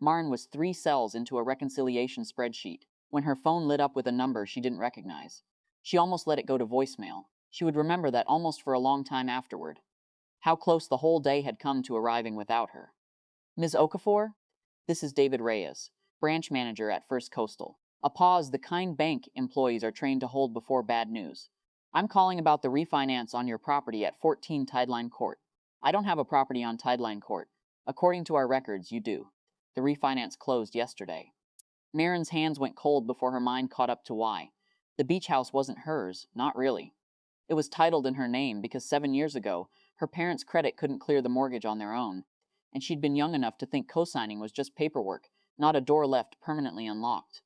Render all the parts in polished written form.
Marin was 3 cells into a reconciliation spreadsheet when her phone lit up with a number she didn't recognize. She almost let it go to voicemail. She would remember that almost for a long time afterward. How close the whole day had come to arriving without her. Ms. Okafor? This is David Reyes, branch manager at First Coastal. A pause the kind bank employees are trained to hold before bad news. I'm calling about the refinance on your property at 14 Tideline Court. I don't have a property on Tideline Court. According to our records, you do. The refinance closed yesterday. Marin's hands went cold before her mind caught up to why. The beach house wasn't hers, not really. It was titled in her name because 7 years ago, her parents' credit couldn't clear the mortgage on their own, and she'd been young enough to think co-signing was just paperwork, not a door left permanently unlocked.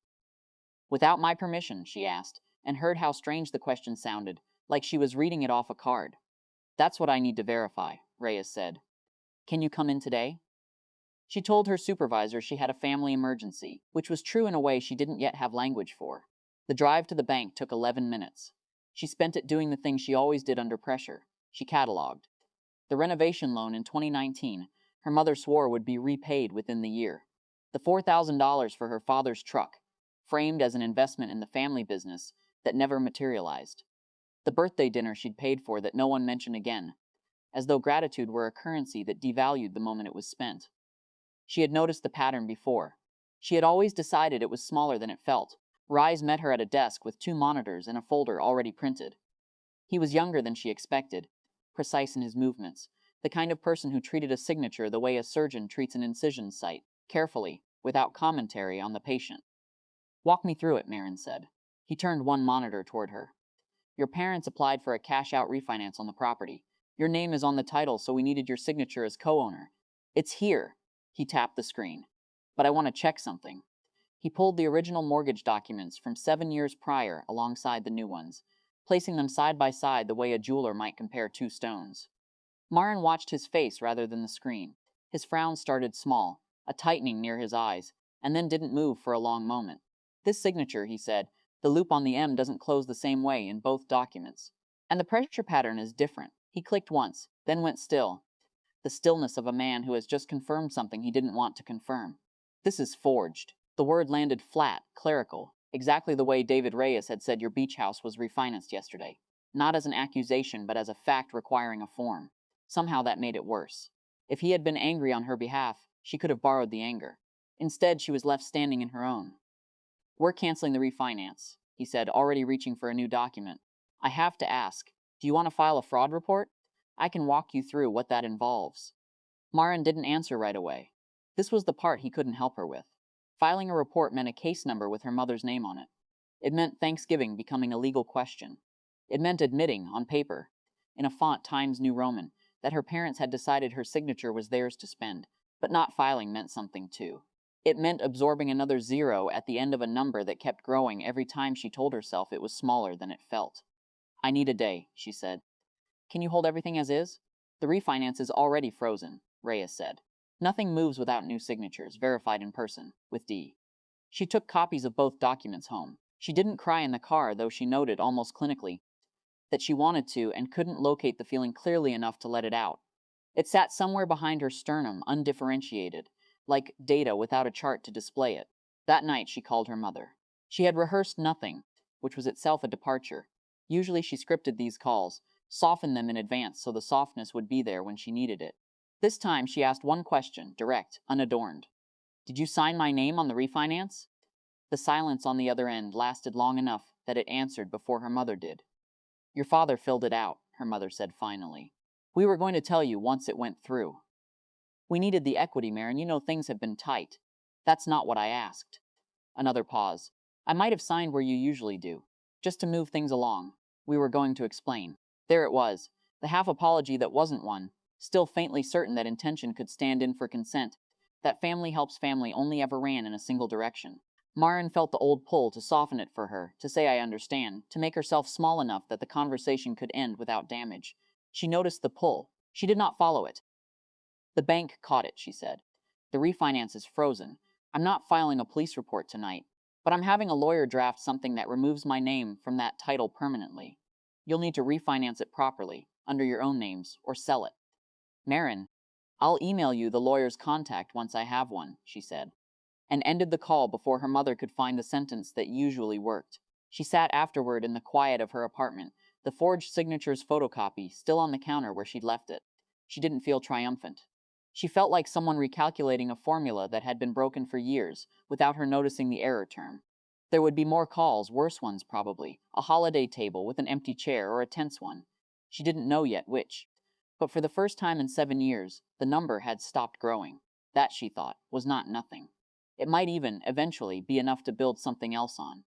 Without my permission, she asked, and heard how strange the question sounded, like she was reading it off a card. That's what I need to verify, Reyes said. Can you come in today? She told her supervisor she had a family emergency, which was true in a way she didn't yet have language for. The drive to the bank took 11 minutes. She spent it doing the thing she always did under pressure. She cataloged. The renovation loan in 2019, her mother swore would be repaid within the year. The $4,000 for her father's truck, framed as an investment in the family business that never materialized. The birthday dinner she'd paid for that no one mentioned again, as though gratitude were a currency that devalued the moment it was spent. She had noticed the pattern before. She had always decided it was smaller than it felt. Rise met her at a desk with 2 monitors and a folder already printed. He was younger than she expected, precise in his movements, the kind of person who treated a signature the way a surgeon treats an incision site, carefully, without commentary on the patient. Walk me through it, Marin said. He turned one monitor toward her. Your parents applied for a cash-out refinance on the property. Your name is on the title, so we needed your signature as co-owner. It's here. He tapped the screen. But I want to check something. He pulled the original mortgage documents from 7 years prior alongside the new ones, placing them side by side the way a jeweler might compare 2 stones. Marin watched his face rather than the screen. His frown started small, a tightening near his eyes, and then didn't move for a long moment. This signature, he said, the loop on the M doesn't close the same way in both documents. And the pressure pattern is different. He clicked once, then went still. The stillness of a man who has just confirmed something he didn't want to confirm. This is forged. The word landed flat, clerical, exactly the way David Reyes had said your beach house was refinanced yesterday. Not as an accusation, but as a fact requiring a form. Somehow that made it worse. If he had been angry on her behalf, she could have borrowed the anger. Instead, she was left standing in her own. We're canceling the refinance, he said, already reaching for a new document. I have to ask, do you want to file a fraud report? I can walk you through what that involves. Marin didn't answer right away. This was the part he couldn't help her with. Filing a report meant a case number with her mother's name on it. It meant Thanksgiving becoming a legal question. It meant admitting, on paper, in a font Times New Roman, that her parents had decided her signature was theirs to spend, but not filing meant something too. It meant absorbing another 0 at the end of a number that kept growing every time she told herself it was smaller than it felt. I need a day, she said. Can you hold everything as is? The refinance is already frozen, Reyes said. Nothing moves without new signatures, verified in person, with D. She took copies of both documents home. She didn't cry in the car, though she noted, almost clinically, that she wanted to and couldn't locate the feeling clearly enough to let it out. It sat somewhere behind her sternum, undifferentiated, like data without a chart to display it. That night she called her mother. She had rehearsed nothing, which was itself a departure. Usually she scripted these calls, softened them in advance so the softness would be there when she needed it. This time she asked one question, direct, unadorned. Did you sign my name on the refinance? The silence on the other end lasted long enough that it answered before her mother did. Your father filled it out, her mother said finally. We were going to tell you once it went through. We needed the equity, Marin. You know things have been tight. That's not what I asked. Another pause. I might have signed where you usually do, just to move things along. We were going to explain. There it was, the half apology that wasn't one, still faintly certain that intention could stand in for consent, that family helps family only ever ran in a single direction. Marin felt the old pull to soften it for her, to say I understand, to make herself small enough that the conversation could end without damage. She noticed the pull. She did not follow it. The bank caught it, she said. The refinance is frozen. I'm not filing a police report tonight, but I'm having a lawyer draft something that removes my name from that title permanently. You'll need to refinance it properly, under your own names, or sell it. Marin, "I'll email you the lawyer's contact once I have one," she said, and ended the call before her mother could find the sentence that usually worked. She sat afterward in the quiet of her apartment, the forged signature's photocopy still on the counter where she'd left it. She didn't feel triumphant. She felt like someone recalculating a formula that had been broken for years, without her noticing the error term. There would be more calls, worse ones probably, a holiday table with an empty chair or a tense one. She didn't know yet which. But for the first time in 7 years, the number had stopped growing. That, she thought, was not nothing. It might even, eventually, be enough to build something else on.